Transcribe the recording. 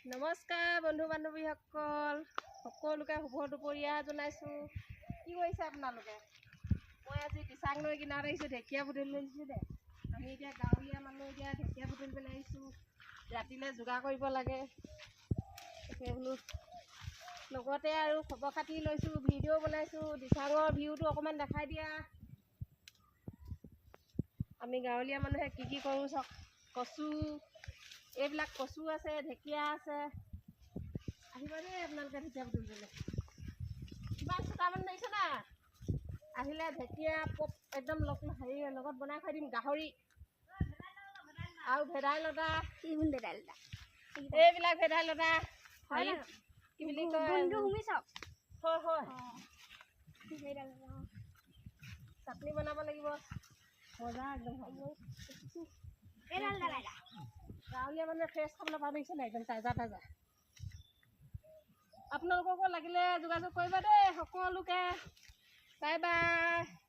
নমস্কাৰ বন্ধু বান্ধৱীসকল, সকলোকে শুভ দুপৰীয়া জনাইছোঁ। কি কৰিছে আপোনালোকে? মই আজি দিচাং নৈ কিনাৰত আহিছোঁ, ঢেকীয়া বুটলি লৈছোঁ দে। আমি এতিয়া গাঁৱলীয়া মানুহ, এতিয়া ঢেকীয়া বুটলিবলৈ আহিছোঁ। ৰাতিলৈ যোগাৰ কৰিব লাগে, তাকে বোলো লগতে আৰু খবৰ খাতি লৈছোঁ, ভিডিঅ' বনাইছোঁ। দিচাঙৰ ভিউটো অকণমান দেখাই দিয়া। আমি গাঁৱলীয়া মানুহে কি কি কৰোঁ চাওক। কচু, এইবিলাক কচু আছে, ঢেকীয়া আছে। আহিব দেই আপোনালোকে ঢেকীয়া বুটলিবলৈ। কিমান চোতামান লাগিছে না? আহিলে ঢেকীয়া পপ একদম হেৰি লগত বনাই খুৱাই দিম। গাহৰি আৰু ভেদাইলতা, এইবিলাক ভেদাইলতা হেৰি কি বুলি কয়, হয় চাটনি বনাব লাগিব। মজা একদম গাঁৱলীয়া মানুহে ফ্ৰেছ খাবলৈ ভাল লাগিছে নাই? একদম তাজা তাজা। আপোনালোককো লাগিলে যোগাযোগ কৰিব দেই সকলোকে। Bye bye.